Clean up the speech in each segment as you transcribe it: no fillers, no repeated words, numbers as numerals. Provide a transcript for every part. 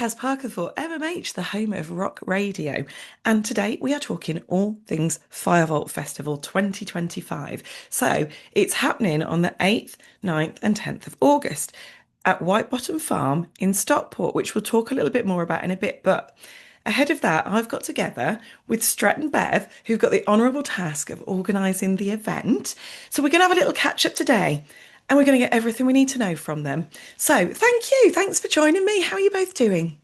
Caz Parker for MMH, the home of rock radio. And today we are talking all things FireVolt Festival 2025. So it's happening on the 8th, 9th, and 10th of August at White Bottom Farm in Stockport, which we'll talk a little bit more about in a bit. But ahead of that, I've got together with Stret and Bev, who've got the honourable task of organising the event. So we're going to have a little catch up today and we're going to get everything we need to know from them. So thank you. Thanks for joining me. How are you both doing?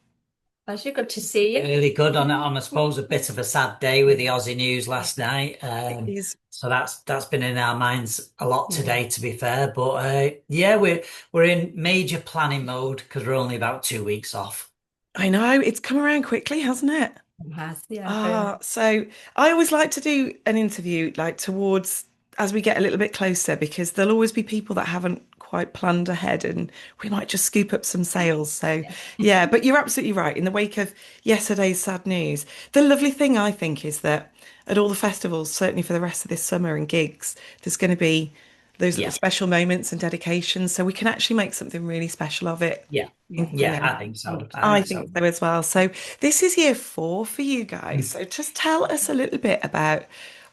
Pleasure, good to see you. Really good on I suppose a bit of a sad day with the Aussie news last night. It is. So that's been in our minds a lot Yeah. today, to be fair. But yeah, we're in major planning mode because we're only about 2 weeks off. I know it's come around quickly, hasn't it? It has, yeah, very So I always like to do an interview like towards as we get a little bit closer because there'll always be people that haven't quite planned ahead and we might just scoop up some sales. So much. yeah, but you're absolutely right. In the wake of yesterday's sad news, the lovely thing I think is that at all the festivals, certainly for the rest of this summer and gigs, there's going to be those little Yeah, special moments and dedications, so we can actually make something really special of it. yeah, Yeah. You yeah. know, I think so. I I think so. think so as well. So this is year four for you guys. So just tell us a little bit about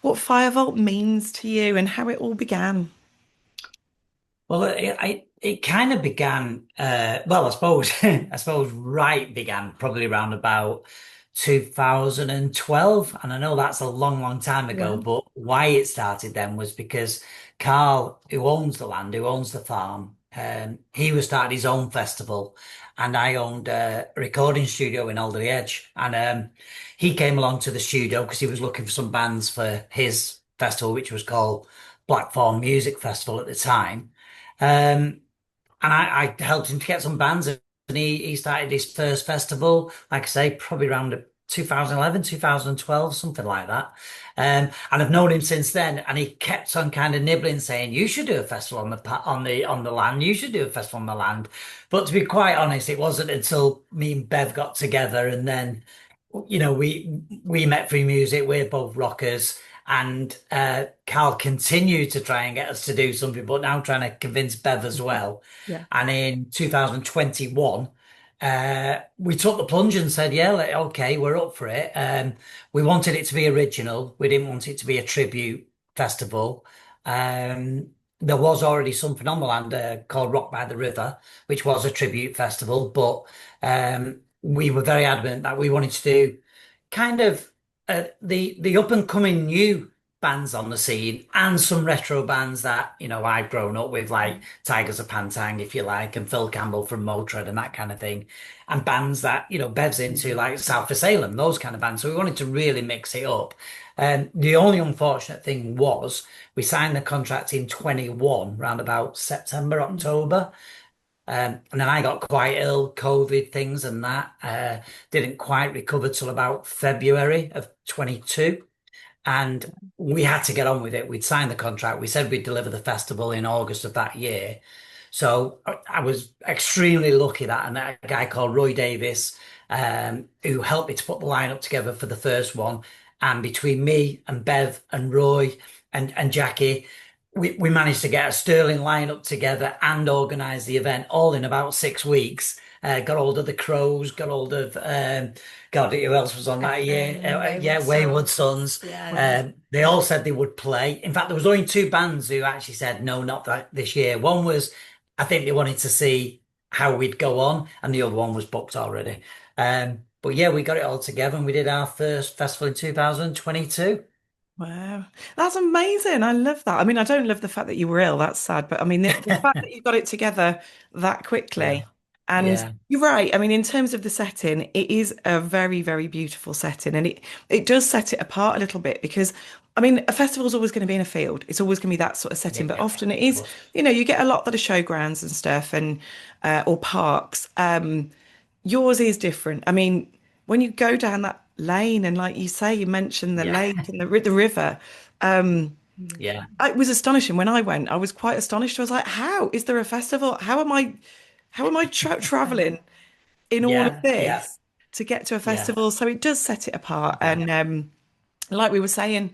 what Firevolt means to you and how it all began. Well, it kind of began. Well, I suppose I suppose right began probably around about 2012, and I know that's a long, long time ago. Wow. But why it started then was because Carl, who owns the land, who owns the farm, he was starting his own festival, and I owned a recording studio in Alderley Edge, and he came along to the studio because he was looking for some bands for his festival, which was called Blackthorn Music Festival at the time. Um, and I helped him to get some bands, and he started his first festival, like I say, probably around 2011, 2012, something like that. And I've known him since then, and he kept on kind of nibbling, saying, "You should do a festival on the land. You should do a festival on the land." But to be quite honest, it wasn't until me and Bev got together, and then we met through music. We're both rockers. And Carl continued to try and get us to do something, but now trying to convince Bev as well. Yeah. And in 2021, we took the plunge and said, yeah, okay, we're up for it. We wanted it to be original. We didn't want it to be a tribute festival. There was already something on the land called Rock by the River, which was a tribute festival, but we were very adamant that we wanted to do kind of the up and coming new bands on the scene and some retro bands that I've grown up with, like Tigers of Pantang, if you like, and Phil Campbell from Motörhead and that kind of thing, and bands that Bev's into, like South of Salem, those kind of bands. So we wanted to really mix it up. The only unfortunate thing was we signed the contract in 21, round about September, October. And then I got quite ill, COVID things and that. Didn't quite recover till about February of 22. And we had to get on with it. We'd signed the contract. We said we'd deliver the festival in August of that year. So I was extremely lucky that, and a guy called Roy Davis, who helped me to put the lineup together for the first one. And between me and Bev and Roy and Jackie, we managed to get a sterling lineup together and organise the event all in about 6 weeks. Got hold of the Crows, got hold of God, who else was on that year? Yeah, Wayward Wayward Sons. Sons. Yeah. They all said they would play. In fact, there was only two bands who actually said no, not that this year. One was, I think they wanted to see how we'd go on, and the other one was booked already. But yeah, we got it all together, and we did our first festival in 2022. Wow, that's amazing. I love that. I mean, I don't love the fact that you were ill. That's sad. But I mean, the fact that you got it together that Yeah, quickly. And yeah, you're right. I mean, in terms of the setting, it is a very, very beautiful setting. And it does set it apart a little bit because, I mean, a festival is always going to be in a field. It's always going to be that sort of setting. yeah, But yeah. often it Of is, course. you get a lot that are showgrounds and stuff and or parks. Yours is different. I mean, when you go down that lane and like you say, you mentioned the Yeah, lake and the river. Um, Mm. yeah, it was astonishing when I went. I was quite astonished. I was like, "How is there a festival? How am I traveling in all of yeah, yeah, this to get to a yeah, festival?" So it does set it apart. yeah, And like we were saying,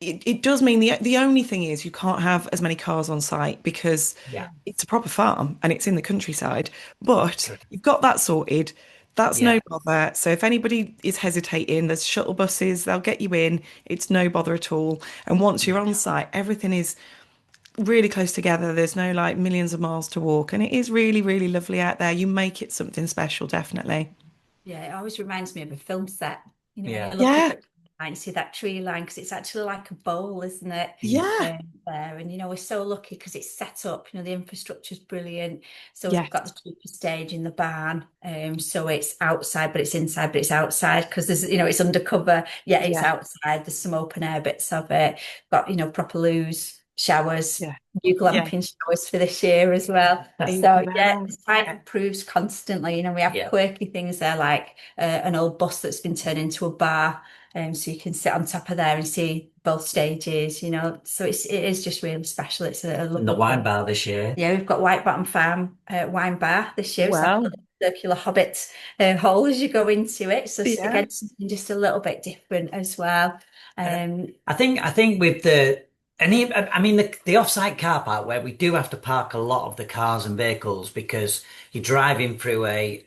it does mean the only thing is you can't have as many cars on site because yeah. it's a proper farm and it's in the countryside. But True. you've got that sorted. That's no Yeah. bother. So if anybody is hesitating, there's shuttle buses, they'll get you in. It's no bother at all. And once you're on site, everything is really close together. There's no like millions of miles to walk, and it is really, really lovely out there. You make it something special, definitely. Yeah, it always reminds me of a film set. When you Yeah. look up Yeah, at and you see that tree line, because it's actually like a bowl, isn't it? yeah, There, and we're so lucky because it's set up. The infrastructure's brilliant. So we've got yes, the trooper stage in the barn. So it's outside, but it's inside, but it's outside because it's undercover. Yeah, it's yeah, outside. There's some open air bits of it. Got proper loos, showers, yeah, new yeah. glamping showers for this year as well. So yeah, Wow. the site improves constantly. We have Yeah. quirky things there like an old bus that's been turned into a bar. So you can sit on top of there and see both stages. So it is just really special. It's a And the lovely wine place. bar this year. Yeah, we've got White Bottom Farm wine bar this year. It's like a Well, little circular hobbit hole as you go into it. So yeah, again, something just a little bit different as well. And Um, I think with the and even, I mean the off-site car park where we do have to park a lot of the cars and vehicles because you're driving through a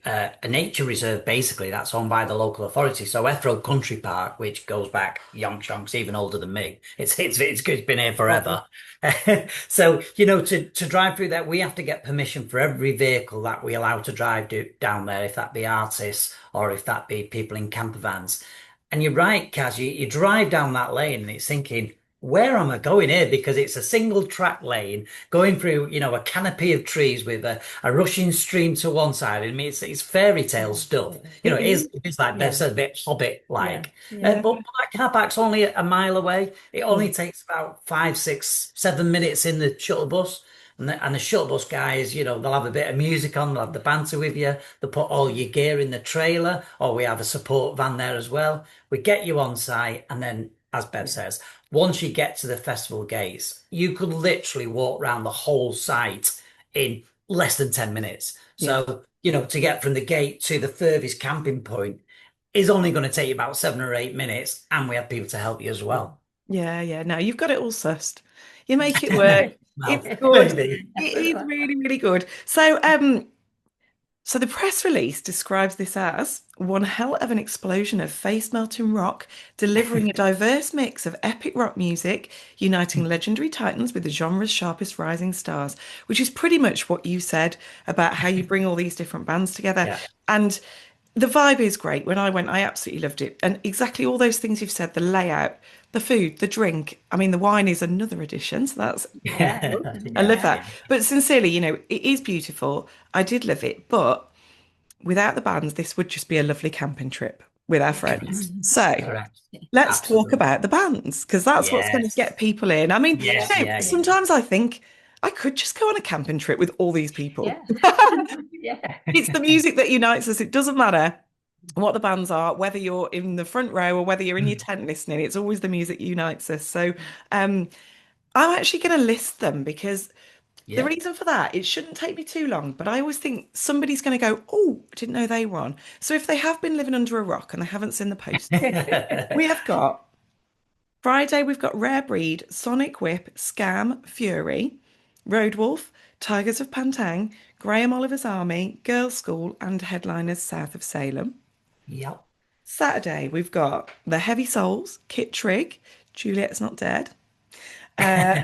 nature reserve basically that's owned by the local authority. So Ethrow Country Park, which goes back yonks yonks, even older than me. It's been here well, forever. So to drive through that we have to get permission for every vehicle that we allow to drive down there, if that be artists or if that be people in camper vans. And you're right, Kaz, you drive down that lane and it's thinking, where am I going here? Because it's a single track lane going through, a canopy of trees with a rushing stream to one side. I mean, it's fairy tale stuff. it is. It is like Bev yeah, said, a bit yeah, Hobbit-like. yeah, But that car park's only a mile away. It Yeah, only takes about 5, 6, 7 minutes in the shuttle bus. And the shuttle bus guys, they'll have a bit of music on, they'll have the banter with you, they'll put all your gear in the trailer, or we have a support van there as well. We get you on site, and then, as Bev says, once you get to the festival gates, you could literally walk around the whole site in less than 10 minutes. yeah, So, to get from the gate to the furthest camping point is only going to take you about 7 or 8 minutes, and we have people to help you as well. yeah, yeah. No, you've got it all sussed. You make it work. Well, It's good. maybe. It is really, really good. So the press release describes this as one hell of an explosion of face-melting rock, delivering a diverse mix of epic rock music, uniting legendary titans with the genre's sharpest rising stars, which is pretty much what you said about how you bring all these different bands together. Yeah. And the vibe is great. When I went, I absolutely loved it. And exactly all those things you've said, the layout, the food, the drink. I mean, the wine is another addition, so that's yeah, I love Yeah. that. But sincerely, it is beautiful. I did love it, but without the bands, this would just be a lovely camping trip with our Correct. friends. So Correct. let's talk Absolutely. about the bands because that's what's going to Yes. get people in. I mean, Yeah. Yeah. Yeah. sometimes I think I could just go on a camping trip with all these people. yeah, yeah, It's the music that unites us. It doesn't matter what the bands are, whether you're in the front row or whether you're in your tent listening, it's always the music that unites us. So um, I'm actually going to list them because the Yeah. reason for that, it shouldn't take me too long, but I always think somebody's going to go, oh, I didn't know they were on. So if they have been living under a rock and they haven't seen the post, we have got Friday, we've got Rare Breed, Sonic Whip, Scam, Fury, Road Wolf, Tigers of Pantang, Graham Oliver's Army, Girls' School, and Headliners South of Salem. Yep. Saturday, we've got The Heavy Souls, Kit Trigg, Juliet's Not Dead, uh,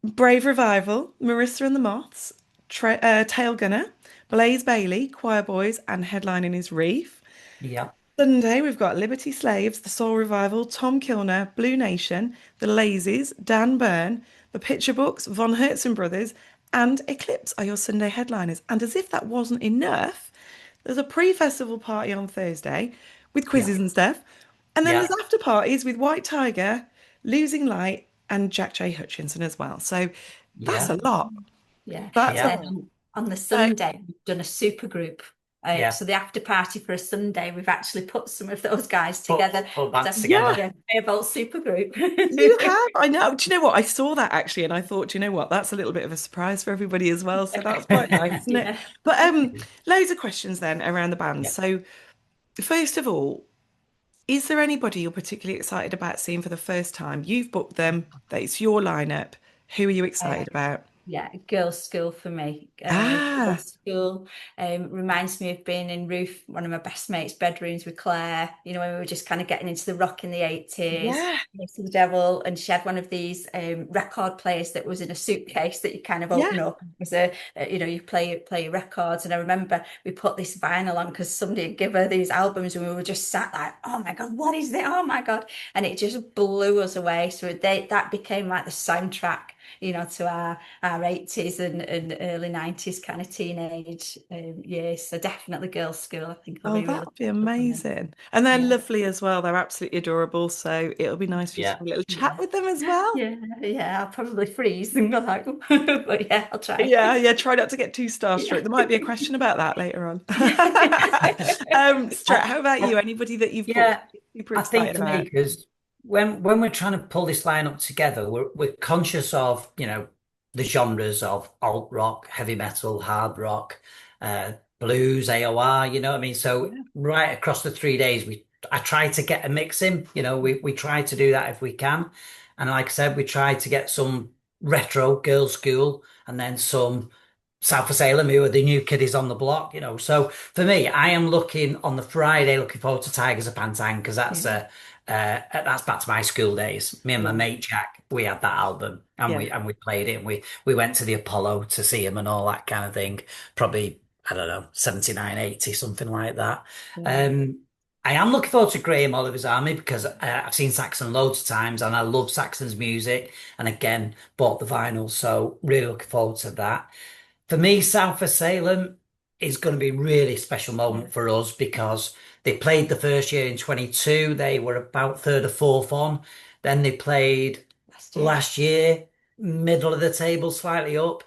Brave Revival, Marissa and the Moths, Tail Gunner, Blaze Bailey, Choir Boys, and headlining is Reef. Yep. Sunday, we've got Liberty Slaves, The Soul Revival, Tom Kilner, Blue Nation, The Lazies, Dan Byrne, The Picture Books, Von Hertzen Brothers, and Eclipse are your Sunday headliners. And as if that wasn't enough, there's a pre-festival party on Thursday with quizzes Yep. and stuff. And then there's Yeah. after parties with White Tiger, Losing Light, and Jack J. Hutchinson as well. So that's Yeah. a lot. yeah. That's And a Yeah. then lot. on the So Sunday, we've done a super group. Yeah. So the after party for a Sunday, we've actually put some of those guys Put together. put So, that yeah, together. yeah, FireVolt super group. you have. I know. Do you know what? I saw that actually, and I thought, do you know what? That's a little bit of a surprise for everybody as well. So that's quite nice, isn't it? Yeah. But loads of questions then around the band. Yeah. So first of all, is there anybody you're particularly excited about seeing for the first time? You've booked them. That it's your lineup. Who are you Uh, excited about? Yeah, girls' school for me. Ah, Girls' school reminds me of being in Ruth, one of my best mates' bedrooms with Claire. You know, when we were just kind of getting into the rock in the 80s. yeah, Next to the Devil, and she had one of these record players that was in a suitcase that you kind of yeah. open up. It was you know, you play your records. And I remember we put this vinyl on because somebody had given her these albums, and we were just sat like, oh my God, what is that? Oh my God. And it just blew us away. So that became like the soundtrack, you know, to our 80s and early 90s kind of teenage years. So definitely girls' school, I think will Oh, be really that'd be special for me. amazing. And they're Yeah. lovely as well. They're absolutely adorable. So it'll be nice for you to Yeah. have a little chat Yeah. with them as well. Yeah. Yeah. I'll probably freeze and go like, but yeah, I'll try. Yeah, yeah, try not to get too starstruck. Yeah. There might be a question about that later on. Strat, I, how about you? I, Anybody that you've booked yeah, super I think excited for me, about? because when we're trying to pull this lineup together, we're conscious of, the genres of alt rock, heavy metal, hard rock, blues, AOR, you know what I mean? So Yeah. right across the 3 days, I try to get a mix in, we try to do that if we can. And like I said, we try to get some retro girls' school and then some South of Salem, who are the new kiddies on the block, So for me, I am looking on the Friday, looking forward to Tigers of Pantang because Yeah. that's back to my school days. Me and my Yeah. mate Jack, we had that album and Yeah. we played it and we went to the Apollo to see him and all that kind of thing. Probably, I don't know, 79, 80, something like that. Yeah. Um, I am looking forward to Graham Oliver's Army because I've seen Saxon loads of times and I love Saxon's music. And again, bought the vinyl, so really looking forward to that. For me, South of Salem is going to be a really special Yeah. moment for us because they played the first year in 22. They were about third or fourth on. Then they played Last year. last year, middle of the table, slightly up.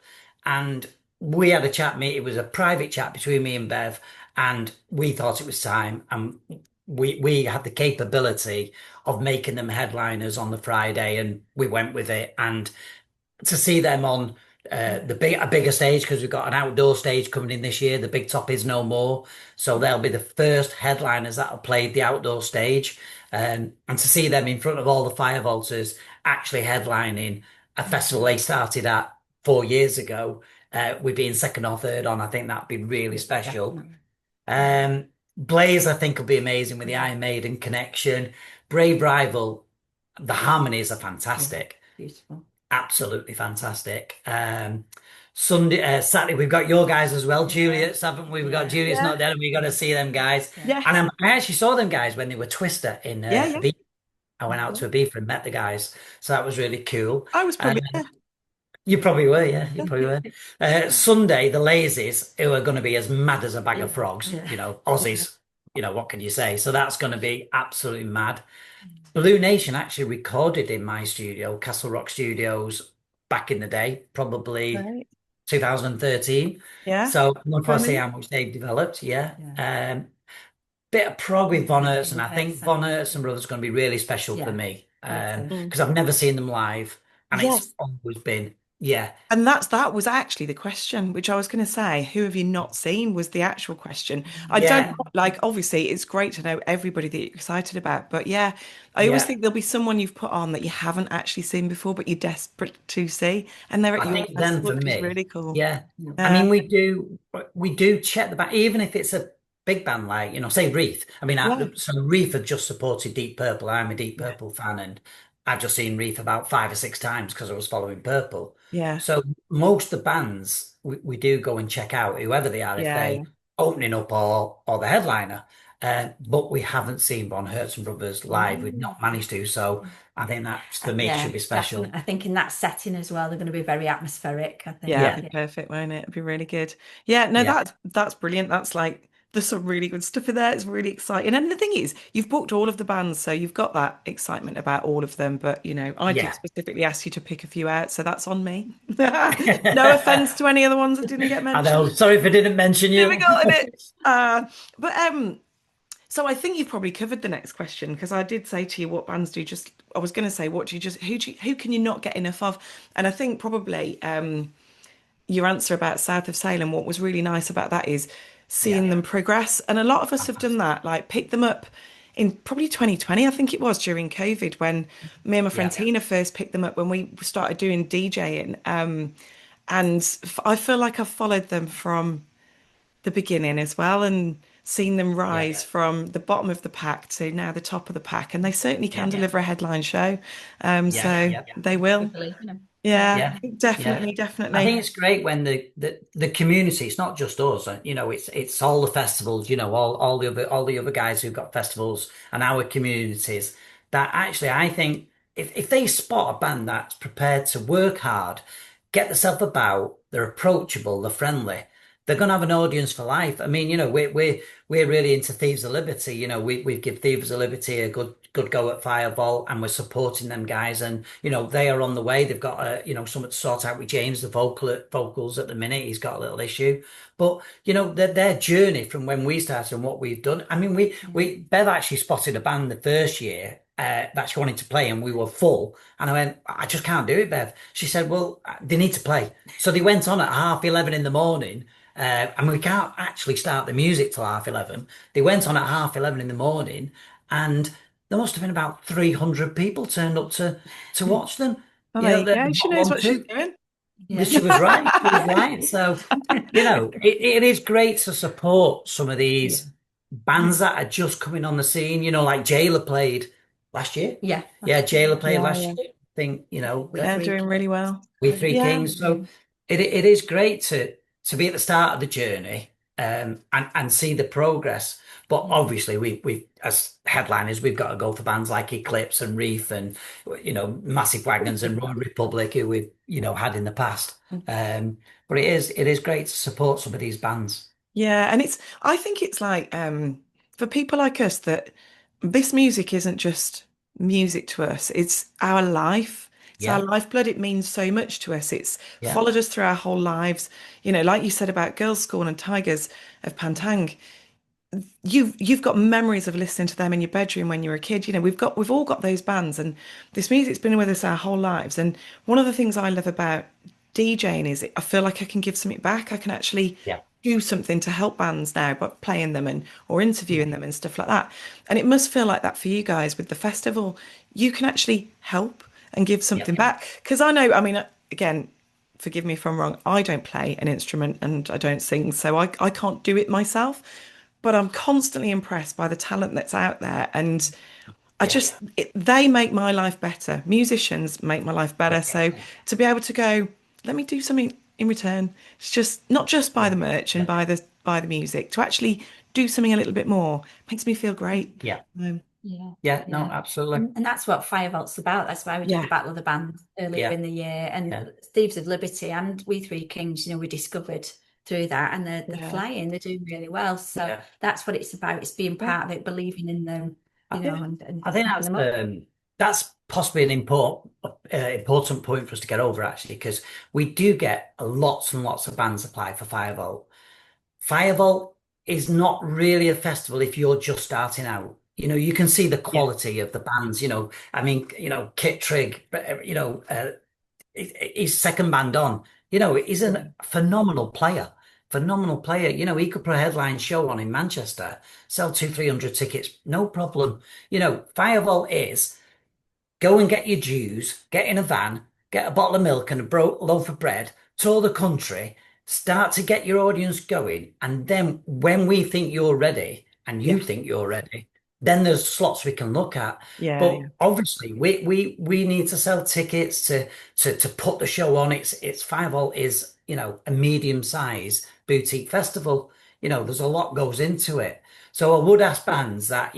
And we had a chat, mate. It was a private chat between me and Bev, and we thought it was time. And we had the capability of making them headliners on the Friday, and we went with it. And to see them on a bigger stage because we've got an outdoor stage coming in this year. The Big Top is no more, so they'll be the first headliners that have played the outdoor stage, and to see them in front of all the firevolters actually headlining a festival they started at 4 years ago, with being second or third on, I think that'd be really special. Definitely. Yeah. Um, Blaze, I think, will be amazing with the Yeah. Iron Maiden connection. Brave Rival, the harmonies are Yeah. fantastic. Beautiful. Absolutely fantastic. Saturday, we've got your guys as well, Yeah. Juliet's, haven't we? We've got Yeah. Juliet's Yeah. not dead, and we got to see them guys. Yeah. And Yes. I actually saw them guys when they were Twister in Yeah, yeah. Ibiza. I went out Okay. to Ibiza and met the guys, so that was really cool. I was Uh, probably there. you probably were, yeah, you probably were. Sunday, the Lazies, who are going to be as mad as a bag Yeah. of frogs, Yeah. Yeah. Aussies, what can you say? So that's going to be absolutely mad. Blue Nation actually recorded in my studio, Castle Rock Studios, back in the day, probably Right. 2013. Yeah. So I'm looking forward to see Brilliant. how much they've developed. Yeah. Yeah. Bit of prog with Von Hertzen. I think Person. Von Hertzen Brothers is going to be really special for Yeah. me, Me too. Mm. because I've never seen them live, and it's Yes. always been, yeah, And that was actually the question, which I was going to say, who have you not seen was the actual question. I don't yeah, like, obviously, it's great to know everybody that you're excited about, but yeah, I always yeah. think there'll be someone you've put on that you haven't actually seen before, but you're desperate to see, and they're at I your think then festival, for which is me, really cool. yeah. I Yeah. mean, we do check the band, even if it's a big band like, say Reef. I mean, Yeah. so Reef had just supported Deep Purple. I'm a Deep Yeah. Purple fan, and I've just seen Reef about 5 or 6 times because I was following Purple. Yeah. So most of the bands we do go and check out, whoever they are, if Yeah. they Yeah. opening up or the headliner. But we haven't seen Von Hertzen Brothers live. We've Mm. not managed to. So I think that for me should Yeah, be special. definitely. I think in that setting as well, they're going to be very atmospheric, I Yeah, think. it'd Yeah, be Yeah. perfect, won't it? It'd be really good. Yeah, no, yeah, that's brilliant. That's like there's some really good stuff in there. It's really exciting. And the thing is, you've booked all of the bands, so you've got that excitement about all of them. But I did yeah. specifically ask you to pick a few out, so that's on me. No offense to any of the ones that didn't get I know. mentioned. Sorry if I didn't mention you. Difficult, isn't it? But so I think you've probably covered the next question because I did say to you what bands do you just I was going to say what do you just who can you not get enough of? And I think probably your answer about South of Salem, what was really nice about that is Yeah, seeing them progress. And a lot of us have done fantastic. that, like pick them up in probably 2020, I think it was during COVID when me and my friend Yeah, Tina first picked them up when we started doing DJing. And I feel like I've followed them from the beginning as well and seen them Yeah, rise from the bottom of the pack to now the top of the pack. And they certainly can yeah, deliver a headline show. yeah, So yeah, they We will. believe in them. Yeah. Yeah, yeah, yeah. definitely, I think definitely. it's great when the community, it's not just us, it's all the festivals, all the other guys who've got festivals and our communities that actually I think if they spot a band that's prepared to work hard, get themselves about, they're approachable, they're friendly, they're gonna have an audience for life. I mean, we're really into Thieves of Liberty. We give Thieves of Liberty a good go at FireVolt, and we're supporting them guys. And they are on the way. They've got something to sort out with James, the vocals at the minute. He's got a little issue, but their journey from when we started and what we've done. I mean, we Bev actually spotted a band the first year. That she wanted to play, and we were full. And I went, I just can't do it, Bev. She said, well, they need to play. So they went on at 11:30 in the morning. And we can't actually start the music till 11:30. They went on at 11:30 in the morning, and there must have been about 300 people turned up to watch them. Well, there you The go. She bottom knows one what she's too. doing. But Yeah. she was right. She was right. So, it is great to support some of Yeah. these bands that are just coming on the scene. Like Jailer played last year. Yeah. Yeah, Jailer played Yeah, last yeah. year. I think, We They're three doing really kids. well. we Three Yeah. Kings. So it is great to be at the start of the journey and see the progress. But Yeah. obviously we as headliners we've got to go for bands like Eclipse and Reef and Massive Wagons and Royal Republic who we've had in the past. But it is great to support some of these bands. Yeah, and I think it's like for people like us that this music isn't just music to us, it's our life. It's our Yeah, lifeblood. It means so much to us. It's yeah, followed us through our whole lives. Like you said about Girls' School and Tigers of Pantang, you've got memories of listening to them in your bedroom when you were a kid. We've all got those bands, and this music's been with us our whole lives. And one of the things I love about DJing is I feel like I can give something back. I can actually yeah, do something to help bands now by playing them and or yeah, interviewing them and stuff like that. And it must feel like that for you guys with the festival. You can actually help and give yeah, something back. Because I know, I mean, again, forgive me if I'm wrong, I don't play an instrument and I don't sing, so I can't do it myself. But I'm constantly impressed by the talent that's out there. And yeah, they make my life better. Musicians make my life better. So to be able to go, let me do something in return. It's just not just buy the merch and yeah, buy the music, to actually do something a little bit more makes me feel great. yeah, Um, Yeah. yeah. No, Yeah. absolutely. And that's what FireVolt's about. That's why we did yeah, the Battle of the Band earlier Yeah, in the year. yeah, And Thieves of Liberty and We Three Kings, we discovered through that. And they're yeah, flying, they're doing really well. So yeah. that's what it's about. It's being yeah, part of it, believing in them, I think and I think hyping them up. that's possibly an important point for us to get over actually because we do get lots and lots of bands apply for Firebolt. Firebolt is not really a festival if you're just starting out. You can see the yeah, quality of the bands. I mean, Kit Trigg, his second band on. He's a phenomenal player. Phenomenal player. He could put a headline show on in Manchester, sell 300 tickets, no problem. Firebolt is go and get your dues, get in a van, get a bottle of milk and a loaf of bread, tour the country, start to get your audience going. And then when we think you're ready and yeah, you think you're ready, then there's slots we can look at. yeah, But yeah, obviously we need to sell tickets to put the show on. It's Five Volt is, a medium size boutique festival. There's a lot goes into it. So I would ask bands that,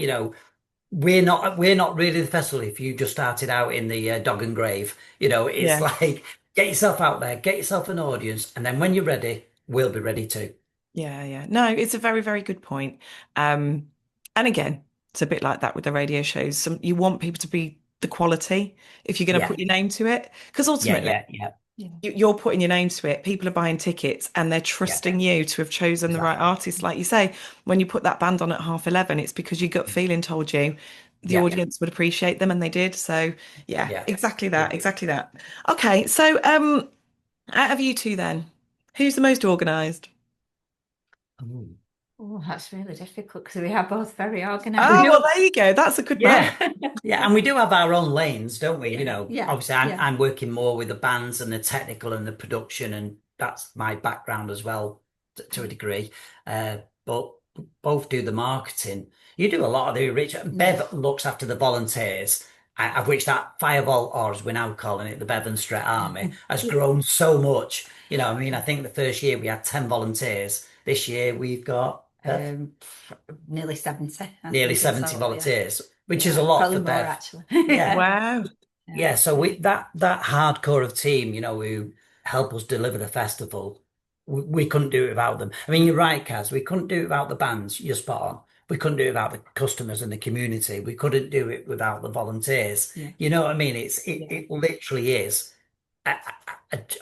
we're not really the festival if you just started out in the dog and grave. It's yeah. like get yourself out there, get yourself an audience, and then when you're ready, we'll be ready too. Yeah, yeah. No, it's a very, very good point. And again, it's a bit like that with the radio shows. You want people to be the quality if you're going to Yeah, put your name to it, because yeah, ultimately yeah, yeah, Yeah. you're putting your name to it. People are buying tickets and they're yeah, trusting you to have chosen the right exactly. artist. Like you say, when you put that band on at 11:30, it's because your gut feeling told you the Yeah, audience would appreciate them, and they did. So yeah, yeah. exactly Yeah. that, exactly that. Okay, so out of you two then, who's the most organised? Ooh. Oh, that's really difficult because we are both very Oh, organised. well, there you go. That's a good match. Yeah. Yeah, and we do have our own lanes, don't we? Yeah, Obviously yeah. I'm working more with the bands and the technical and the production, and that's my background as well to a degree. But both do the marketing. You do a lot of the rich. Yeah. Bev looks after the volunteers, of which that Firevolt, or as we're now calling it, the Bev and Stret Army, has Yeah. grown so much. I mean, I think the first year we had 10 volunteers. This year we've got Um, Nearly 70, I nearly think in 70 total. Yeah. volunteers, which is a Yeah. lot Probably for more Bev. actually. Yeah. Wow. Yeah. Yeah, so that hardcore of team, who help us deliver the festival, we couldn't do it without them. I mean, you're right, Kaz, we couldn't do it without the bands. You're spot on. We couldn't do it without the customers and the community. We couldn't do it without the volunteers. Yeah. You know what I mean? Yeah. It literally is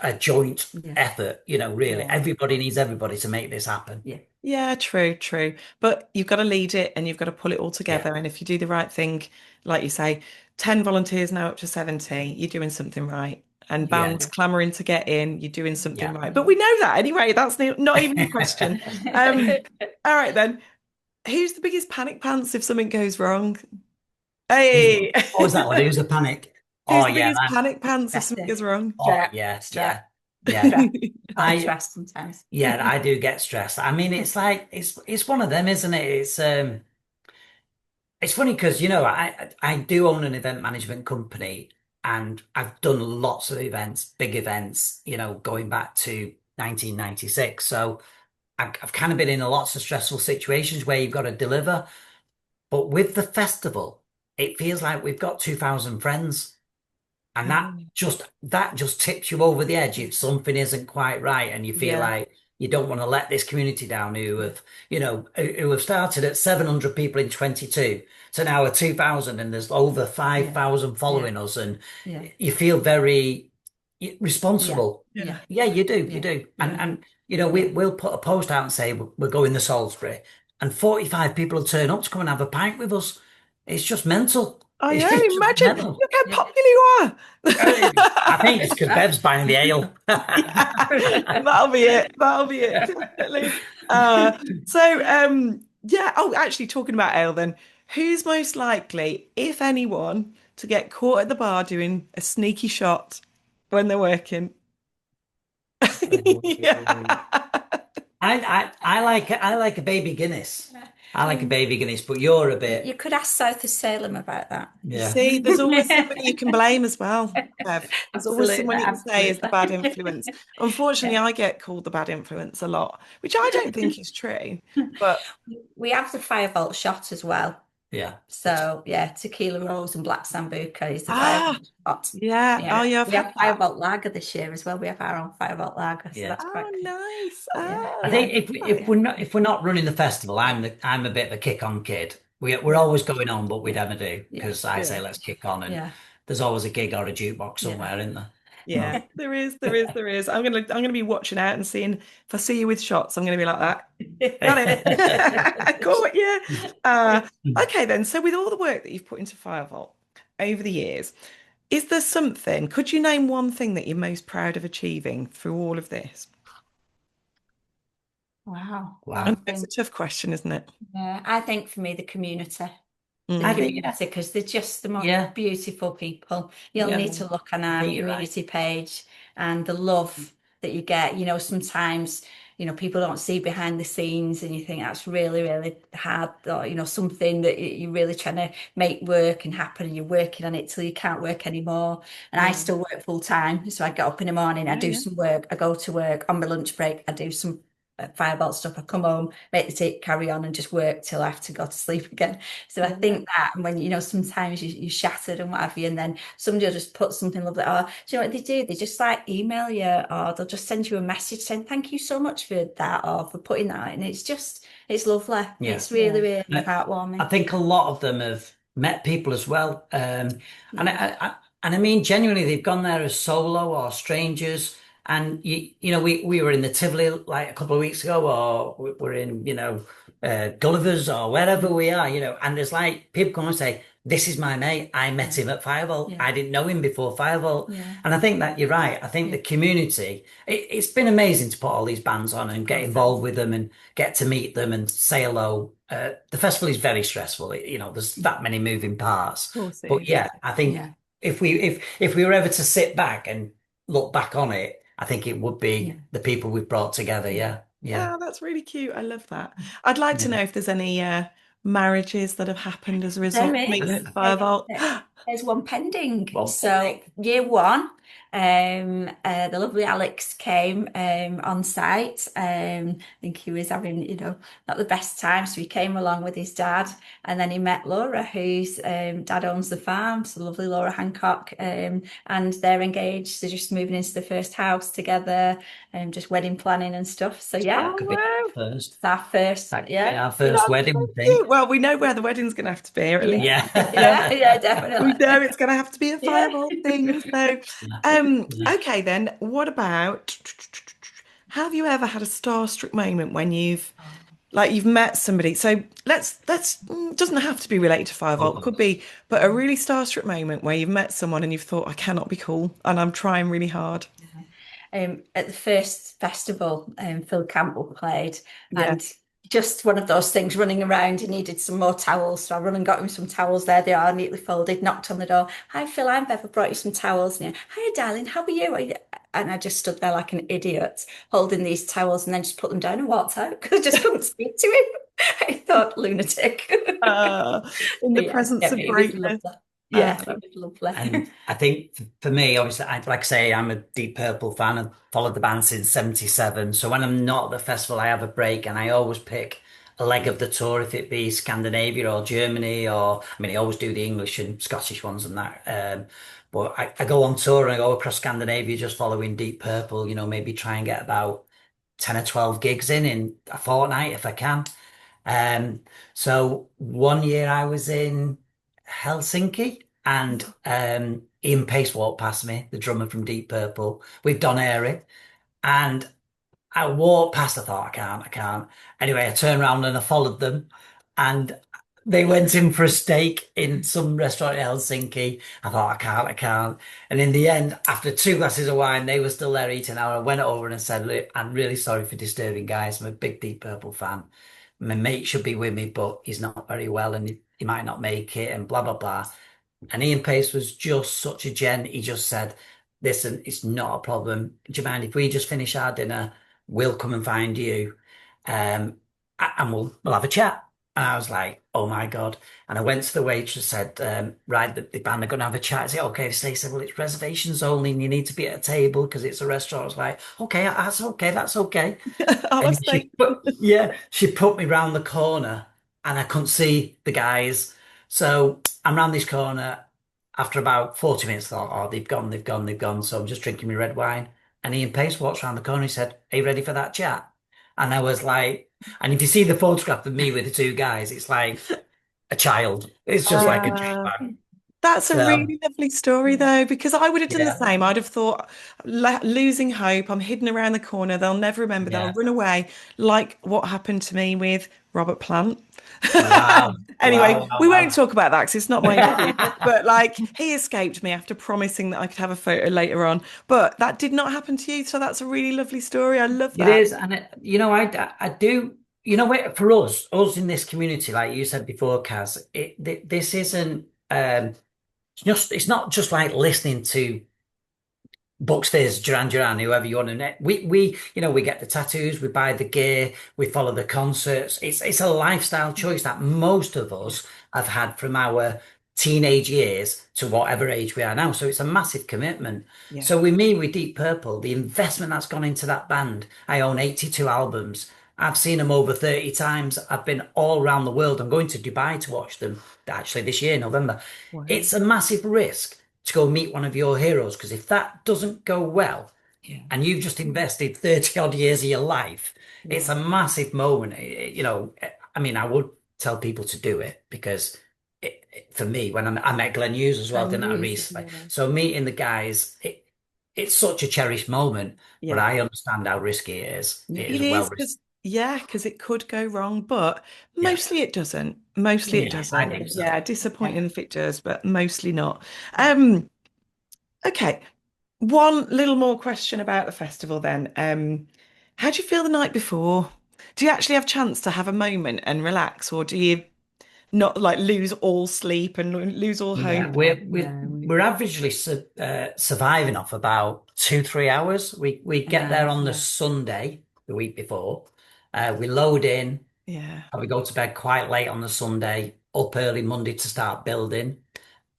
a joint Yeah. effort. Really, Yeah. everybody needs everybody to make this happen. Yeah. Yeah, true, true. But you've got to lead it and you've got to pull it all Yeah, together. And if you do the right thing, like you say, 10 volunteers now up to 70, you're doing something right. And yeah, bands clamoring to get in, you're doing something yeah. right. But we know that anyway. That's not even a question. All right then. Who's the biggest panic pants if something goes wrong? Hey, What was that one? Who's the panic? who's Oh the yeah, biggest panic pants if something goes wrong? oh Straight, yeah, straight, yeah, yeah. I'm I stressed sometimes. Yeah, I do get stressed. I mean, it's like it's one of them, isn't it? It's funny because I do own an event management company, and I've done lots of events, big events, going back to 1996. So I've kind of been in lots of stressful situations where you've got to deliver. But with the festival, it feels like we've got 2,000 friends. And that just tips you over the edge if something isn't quite right, and you feel Yeah, like you don't want to let this community down who have started at 700 people in 22 to now at 2,000, and there's over Yeah. 5,000 Yeah. following us, and Yeah. you feel very Yeah. responsible. Yeah. Yeah, you do, you Yeah. do. Yeah. And we'll put a post out and say we're going to Salisbury, and 45 people will turn up to come and have a pint with us. It's just mental. I It's know. just Imagine, mental. look how Yeah. popular you are. I think it's because Bev's buying the ale. Yeah, that'll be it. That'll be it, definitely. Yeah. Oh, actually, talking about ale, then, who's most likely, if anyone, to get caught at the bar doing a sneaky shot when they're working? Yeah. I like a baby Guinness. I like a baby Guinness, but you're a bit, You could ask South of Salem about that. You yeah. see, there's always somebody you can blame as well, Bev. There's always Absolutely, someone you can say is the bad absolutely. influence. Unfortunately, Yeah. I get called the bad influence a lot, which I don't think is true. But We have the Firevolt shot as well. Yeah. So yeah, tequila rose and black sambuca is the ah, Firevolt shot. yeah. Oh, Yeah. yeah, I've We had have that. Firevolt lager this year as well. We have our own Firevolt lager, so Yeah. that's quite Oh, good. nice. Yeah. Oh, I Yeah. think if we're not running the festival, I'm a bit of a kick on kid. We're Yeah. always going on, but we Yeah. never do Yeah. because I say yeah. let's kick on, and Yeah. there's always a gig or a jukebox Yeah. somewhere, isn't there? Yeah, there is. I'm gonna be watching out and seeing if I see you with shots, I'm gonna be like that. Got it. I caught you. Okay then. So with all the work that you've put into Firevault over the years, is there something, could you name one thing that you're most proud of achieving through all of this? Wow. I know Wow. it's a tough question, isn't it? Yeah, I think for me, the community. The I Mm. think community, because they're just the most yeah, beautiful people. You'll yeah. need to look on I our think you're right. community page and the love that you get. Sometimes, people don't see behind the scenes and you think that's really, really hard, or, something that you're really trying to make work and happen and you're working on it till you can't work anymore. And I Yeah. still work full time. So I get up in the morning, I Yeah, do yeah. some work, I go to work on my lunch break, I do some Firebolt stuff. I come home, make the tea, carry on, and just work till I have to go to sleep again. So I think that when sometimes you're shattered and what have you, and then somebody will just put something lovely. Or do you know what they do? They just like email you, or they'll just send you a message saying thank you so much for that or for putting that out. And it's lovely. Yeah. It's really, really I heartwarming. think a lot of them have met people as well. And I mean, genuinely, they've gone there as solo or strangers. And we were in the Tivoli like a couple of weeks ago, or we're in Gulliver's or wherever we are, and there's like people come and say, this is my mate. I met Yeah. him at FireVolt. Yeah. I didn't know him before FireVolt. Yeah. And I think that you're right. I think Yeah. the community, it's been amazing to put all these bands on and get Course. involved with them and get to meet them and say hello. The festival is very stressful. There's that many moving parts. Of course it But is. yeah, I think Yeah. if we were ever to sit back and look back on it, I think it would Yeah. be the people we've brought together. Yeah. Yeah. Yeah. Oh, that's really cute. I love that. I'd like to Yeah. know if there's any marriages that have happened as a There result of meeting is. at Firebolt. There's one pending. Well, So year one, the lovely Alex came on site. I think he was having, not the best time, so he came along with his dad, and then he met Laura, whose dad owns the farm. So lovely Laura Hancock, and they're engaged. They're just moving into the first house together, just wedding planning and stuff. So yeah, that Oh, could be wow. our first. it's our first. That could be Yeah, our first wedding, I think. Cute. Well, we know where the wedding's going to have to be, or at least Yeah. yeah, we definitely. know it's going to have to be a Yeah. Firebolt thing. So, Yeah. okay then. What about? Have you ever had a starstruck moment when you've met somebody? So doesn't have to be related to Firebolt. Oh, Could be, but a really starstruck moment where you've met someone and you've thought, I cannot be cool, and I'm trying really hard. At the first festival, Phil Campbell played, Yeah. and just one of those things running around. He needed some more towels, so I run and got him some towels. There they are, neatly folded. Knocked on the door. Hi, Phil. I'm Bev. I brought you some towels. And hi, darling. How are you? And I just stood there like an idiot, holding these towels, and then just put them down and walked out because I just couldn't speak to him. I thought lunatic. In the Yeah, presence yeah, of it was greatness. lovely. Yeah, Uh, it was lovely. and I think for me, obviously, like I say, I'm a Deep Purple fan and followed the band since '77. So when I'm not at the festival, I have a break and I always pick a leg of the tour, if it be Scandinavia or Germany, or I mean, I always do the English and Scottish ones and that. But I go on tour and I go across Scandinavia just following Deep Purple, maybe try and get about 10 or 12 gigs in a fortnight if I can. Um, so one year I was in Helsinki and Ian Pace walked past me, the drummer from Deep Purple, with Don Airy. And I walked past, I thought, I can't. Anyway, I turned around and I followed them. And they went in for a steak in some restaurant in Helsinki. I thought, I can't. And in the end, after two glasses of wine, they were still there eating. I went over and said, look, I'm really sorry for disturbing, guys. I'm a big Deep Purple fan. My mate should be with me, but he's not very well and he might not make it and blah, blah, blah. And Ian Pace was just such a gent. He just said, listen, it's not a problem. Do you mind if we just finish our dinner? We'll come and find you. And we'll have a chat. And I was like, oh my God. And I went to the waitress, said, right, the band are going to have a chat. I said, okay. So they said, well, it's reservations only and you need to be at a table because it's a restaurant. I was like, okay, that's okay. That's okay. I was And thinking, she put me round the corner and I couldn't see the guys. So I'm round this corner after about 40 minutes, I thought, oh, they've gone, they've gone, they've gone. So I'm just drinking my red wine. And Ian Pace walks around the corner. He said, are you ready for that chat? And I was like, and if you see the photograph of me with the two guys, it's like a child. It's just like a dream. uh, that's a So really lovely story, though, because I would have done the yeah, same. I'd have thought, losing hope, I'm hidden around the corner. They'll never remember. They'll yeah. run away, like what happened to me with Robert Plant. Wow, Anyway, wow, wow, we won't wow. talk about that because it's not my issue. But like, he escaped me after promising that I could have a photo later on. But that did not happen to you. So that's a really lovely story. I love It that. is, and I do. For us in this community, like you said before, Kaz, this isn't. It's not just like listening to Bucks Fizz, Duran Duran, whoever you want to net. We get the tattoos, we buy the gear, we follow the concerts. It's a lifestyle choice that most of us have had from our teenage years to whatever age we are now. So it's a massive commitment. Yeah. So with me, with Deep Purple, the investment that's gone into that band, I own 82 albums. I've seen them over 30 times. I've been all around the world. I'm going to Dubai to watch them actually this year, November. Wow. It's a massive risk to go meet one of your heroes because if that doesn't go well Yeah. and you've just invested 30 odd years of your life, it's a Yeah. massive moment. I mean, I would tell people to do it because for me, when I met Glenn Hughes as well, Glenn didn't I, Hughes, recently? yeah. So meeting the guys, it's such a cherished moment, but Yeah. I understand how risky it is. It It is well is risky. because Yeah, because it could go wrong, but Yeah. mostly it doesn't. Mostly it Yeah, I doesn't. think so. Yeah, Yeah. disappointing if it does, but mostly not. Yeah. Okay, one little more question about the festival then. How do you feel the night before? Do you actually have chance to have a moment and relax, or do you not like lose all sleep and lose all Yeah, hope? we're averagely surviving off about 2, 3 hours. We get there on the Yeah. Sunday, the week before. We load in, Yeah. and we go to bed quite late on the Sunday, up early Monday to start building.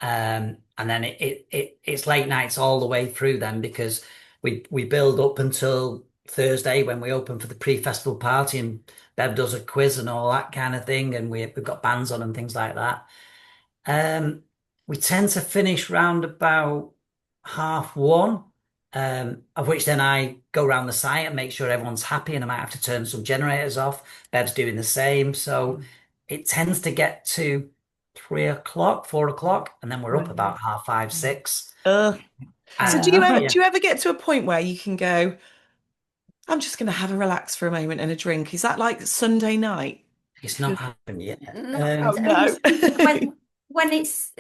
And then it's late nights all the way through then because we build up until Thursday when we open for the pre-festival party and Bev does a quiz and all that kind of thing, and we've got bands on and things like that. Um, we tend to finish round about 1:30, of which then I go around the site and make sure everyone's happy, and I might have to turn some generators off. Bev's doing the same. So it tends to get to 3 o'clock, 4 o'clock, and then we're up Right. about half five, six. Ugh. So And Oh, yeah, do you ever get to a point where you can go, I'm just going to have a relax for a moment and a drink? Is that like Sunday night? it's not happened yet. no, Oh no. when it's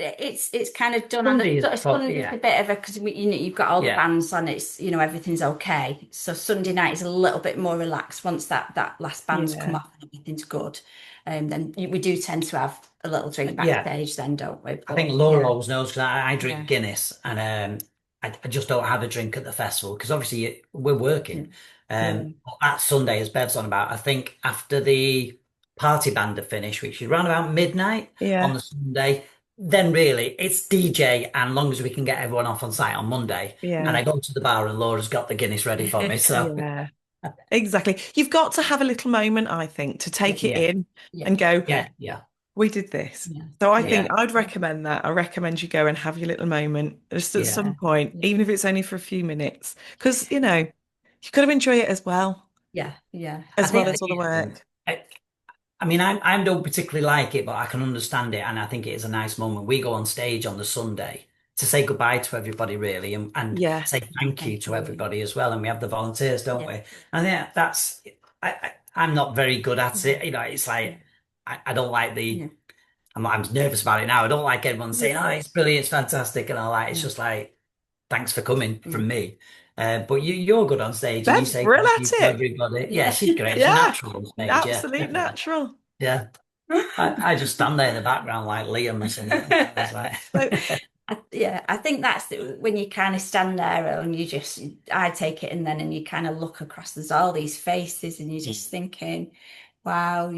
kind of done on the Sunday is Sunday's yeah, a bit of a because you've got all the yeah, bands on. It's everything's okay. So Sunday night is a little bit more relaxed once that last band's come Yeah. off and everything's good. Then we do tend to have a little drink yeah. backstage, then don't we? I But think Laura yeah, always knows because I drink yeah, Guinness and I just don't have a drink at the festival because obviously we're yeah, working. Yeah. That Sunday, as Bev's on about, I think after the party band have finished, which is around about midnight on Yeah. the Sunday, then really it's DJ and long as we can get everyone off on site on Monday. And Yeah. I go to the bar and Laura's got the Guinness ready for me. So Yeah. Exactly. You've got to have a little moment, I think, to take it yeah, in yeah, and go, yeah, yeah, we did this. yeah, So I yeah, think yeah, I'd recommend that. I recommend you go and have your little moment just at yeah, some yeah, point, yeah, even if it's only for a few minutes, because, you've got to enjoy it yeah, yeah. I as well think yeah. as all the work. I mean, I don't particularly like it, but I can understand it, and I think it is a nice moment. We go on stage on the Sunday to say goodbye to everybody, really, and Yeah. say thank you thank to you. everybody as well. And we have the volunteers, don't Yeah, we? And yeah, that's I'm not very good at yeah, it. It's yeah, like I don't like yeah, I'm nervous about it now. I don't like everyone saying, "Oh, yeah, it's brilliant, it's fantastic," and all that. It's yeah, just like, thanks for coming yeah. from me. But you're good on stage, and you Bev's say brill thank at you to it. everybody. Yeah, Yeah. she's great. She's a Yeah. natural on stage. Yeah, Absolute definitely. natural. Yeah. I just stand there in the background like Liam or something. I was like, So, Yeah, I think when you kind of stand there and I take it and then and you kind of look across, there's all these faces and you're just thinking, wow,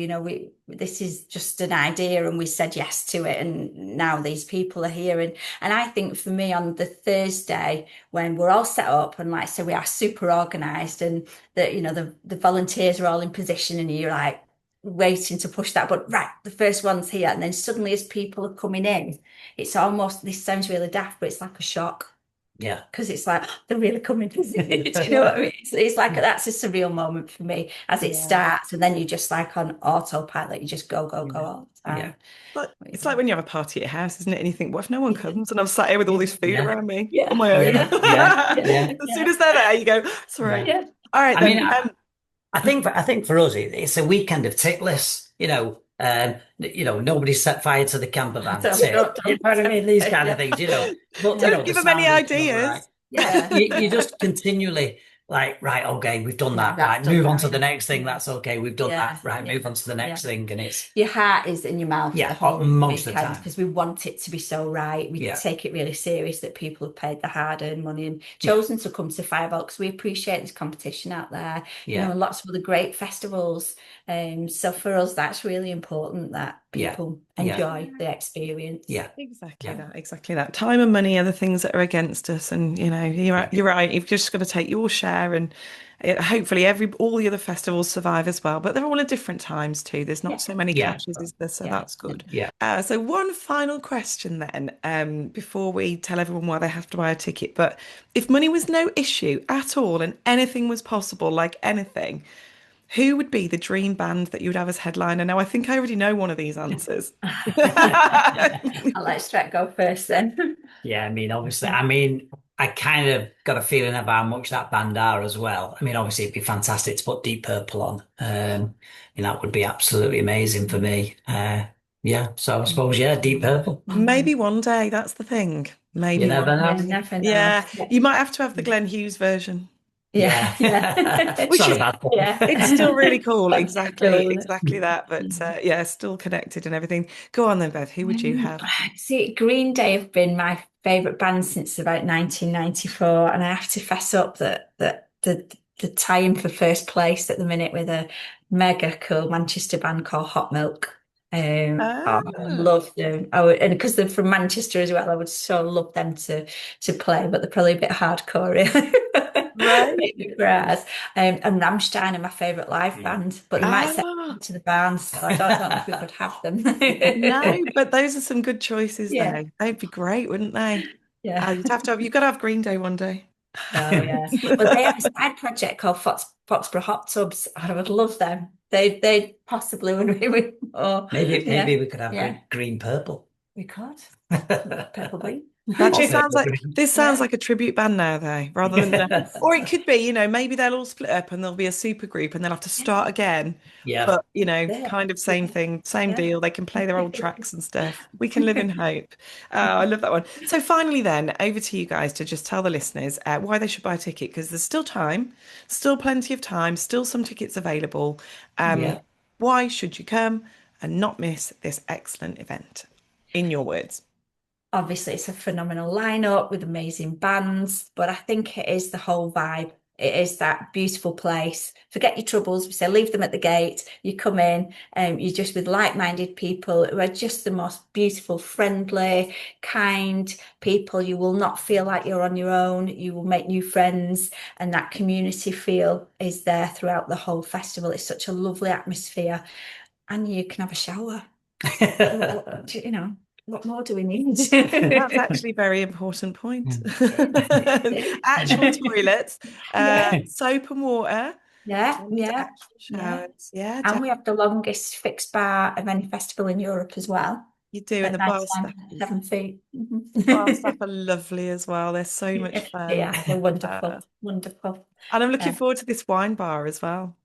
this is just an idea and we said yes to it and now these people are here. And I think for me on the Thursday when we're all set up and like I say, we are super organized and the volunteers are all in position and you're like waiting to push that, but right, the first one's here. And then suddenly as people are coming in, it's almost, this sounds really daft, but it's like a shock yeah. because it's like they're really coming. Do you know what I mean? It's like that's a surreal moment for me as it yeah. starts, and then you just like on autopilot, you just go, go, go Yeah. all the Yeah. time. But But it's like when you have a party at your house, isn't it? And you think, what if no one comes and I'm sat here with all yeah, this food Yeah. around me on yeah, my own? yeah, Yeah. Yeah. yeah, Yeah. As soon yeah, as they're there, you go, it's all right. Yeah. yeah, All right I mean, then. I think for us, it's a weekend of tick lists. Nobody set fire to the camper yeah. van tick. You know what I mean? These kind of Yeah, things, But yeah, Don't the give them any sound is all right. ideas. yeah, You just continually like, right, okay, we've done yeah. that. That's Right, done move on now. to the Yeah, next thing. yeah, That's okay. We've done yeah, that. Right, yeah, move on to the yeah. next thing. And it's Your heart is in your mouth the yeah, whole most of the weekend time. because we want it to be so right. We Yeah, take it really serious that people have paid the hard-earned money and yeah, chosen to come to FireVolt because we appreciate this competition out there, yeah, and lots of other great festivals. So for us, that's really important that yeah, people yeah, enjoy the experience. yeah, Exactly yeah, that, exactly that. Time and money are the things that are against us, and yeah, you're right. You've just got to take your share, and hopefully all the other festivals survive as well. But they're all at different times too. There's not Yeah, so many yeah, catches, is there? So yeah, that's good. yeah. So one final question then, before we tell everyone why they have to buy a ticket. But if money was no issue at all, and anything was possible, like anything, who would be the dream band that you would have as headliner? Now, I think I already know one of these answers. I'll let Stret go first then. Yeah, I mean, obviously, I mean. I kind of got a feeling of how much that band are as well. I mean, obviously it'd be fantastic to put Deep Purple on. That would be absolutely amazing for me. Yeah, so I suppose, yeah, Deep Purple. Maybe one day, that's the thing. You Maybe one never Yeah, know. day. never know. Yeah, you might have to have the Glenn Hughes version, Yeah, Yeah. yeah, It's which not a is bad thing. yeah. it's still really cool. Exactly, Cool. exactly that. But yeah, still connected and everything. Go on then, Beth. Who would you Um, have? See, Green Day have been my favourite band since about 1994, and I have to fess up that the tie-in for first place at the minute with a mega cool Manchester band called Hot Milk. I Ah, love them. And because they're from Manchester as well, I would so love them to play, but they're probably a bit hardcore, really. right. Maybe for us. And Rammstein are my favourite live band, but they might set Ah, to the barn, so I don't know if we could have them. no, but those are some good choices, Yeah, though. They'd be great, wouldn't they? yeah. You've got to have Green Day one day. Oh yeah. Well, they have a side project called Foxborough Hot Tubs. I would love them. They possibly would be with more. Maybe Yeah, we could have yeah. green purple. We could. Purple green. That Or just sounds purple like green. this sounds Yeah. like a tribute band now, though, rather than or it could be, maybe they'll all split up and there'll be a super group and they'll have to Yeah. start again. Yeah. But, There. kind of Yeah. same thing, same Yeah. deal. They can play their old tracks and stuff. We can live in hope. I love that one. So finally, then, over to you guys to just tell the listeners why they should buy a ticket because there's still time, still plenty of time, still some tickets available. Um, Yeah. why should you come and not miss this excellent event? In your words. Obviously, it's a phenomenal lineup with amazing bands, but I think it is the whole vibe. It is that beautiful place. Forget your troubles. We say leave them at the gate. You come in, and you're just with like-minded people who are just the most beautiful, friendly, kind people. You will not feel like you're on your own. You will make new friends, and that community feel is there throughout the whole festival. It's such a lovely atmosphere, and you can have a shower. What more do we need? That's actually a very important point. Actual It is. toilets, Yeah, soap and water, yeah, and yeah, actual yeah. showers. Yeah, And we definitely have the longest fixed bar of any festival in Europe as well, you do. And at the bar staff, 99.7 feet. bar staff are lovely as well. They're so much fun. Yeah, they're Uh, wonderful, wonderful. and I'm looking Uh, forward to this wine bar as well.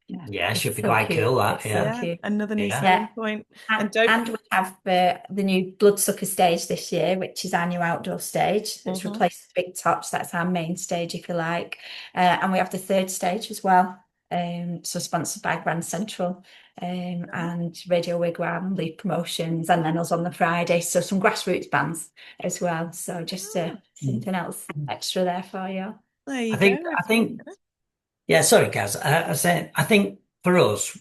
yeah, Yeah, it's should be so quite cute. cool that. It's so Yeah. Yeah, cute. another new Yeah. selling Yeah. point. And And we have the new Bloodsucker stage this year, which is our new outdoor stage that's Mhm. replaced the Big Tops. That's our main stage, if you like. And we have the third stage as well. So sponsored by Grand Central and Radio Wigwam, Lead Promotions, and then us on the Friday. So some grassroots bands as well. So just Mm. something else extra there for you. There you I go. think, I think, yeah, sorry, Kaz. I think for us,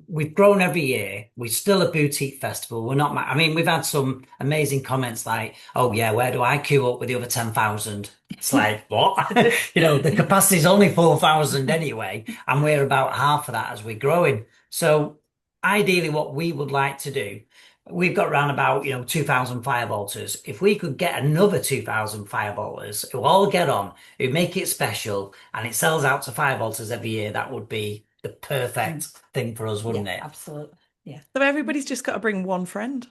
we've grown every year. We're still a boutique festival. We're not, I mean, we've had some amazing comments like, oh, yeah, where do I queue up with the other 10,000? It's like, what? The capacity is only 4,000 anyway, and we're about half of that as we're growing. So ideally, what we would like to do, we've got around about, 2,000 firebolters. If we could get another 2,000 firebolters who all get on, who make it special, and it sells out to firebolters every year, that would be the perfect thing for us, Yeah, wouldn't it? absolutely. Yeah. So everybody's just got to bring one friend.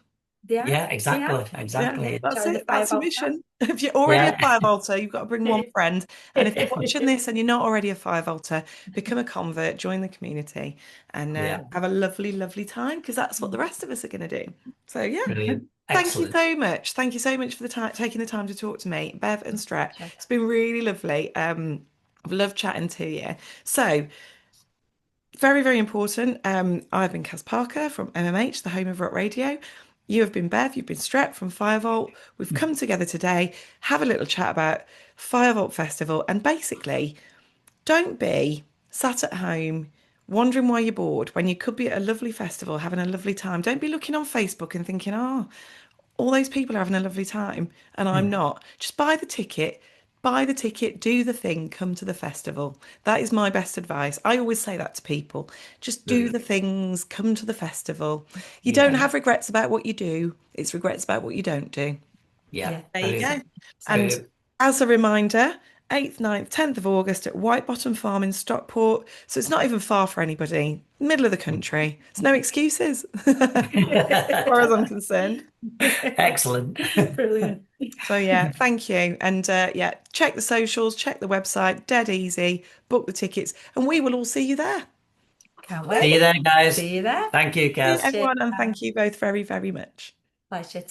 Yeah. Yeah, Yeah. exactly, Yeah, exactly. that's Join the it. That's the Fireball mission. If you're already a Yeah, five volter, you've got to bring one friend. And if you're watching this and you're not already a five volter, become a convert, join the community, and yeah, have a lovely, lovely time because that's what the rest of us are going to do. So yeah, brilliant, thank you excellent. so much. Thank you so much for the time, taking the time to talk to me, Bev and Stret. It's been really lovely. I've loved chatting to you. So very, very important. I've been Caz Parker from MMH, the home of Rock Radio. You have been Bev, you've been Stret from FireVolt. We've come together today, have a little chat about FireVolt Festival, and basically, don't be sat at home wondering why you're bored when you could be at a lovely festival having a lovely time. Don't be looking on Facebook and thinking, oh, all those people are having a lovely time and I'm not. Just buy the ticket, do the thing, come to the festival. That is my best advice. I always say that to people. Just do the Brilliant. things, come to the festival. You don't Yeah, Yeah. have regrets about what you do, it's regrets about what you don't do. yeah, Yeah. There you go. brilliant, Exactly. And brilliant. as a reminder, 8th, 9th, 10th of August at White Bottom Farm in Stockport. So it's not even far for anybody. Middle of the country. There's no excuses, as far as I'm concerned. Excellent. Brilliant. So yeah, thank you. And yeah, check the socials, check the website, dead easy, book the tickets, and we will all see you there. Can't See you wait. there, guys. See you there. Thank you, See you, Kaz. Cheers. everyone, and thank you both very, very much. Pleasure.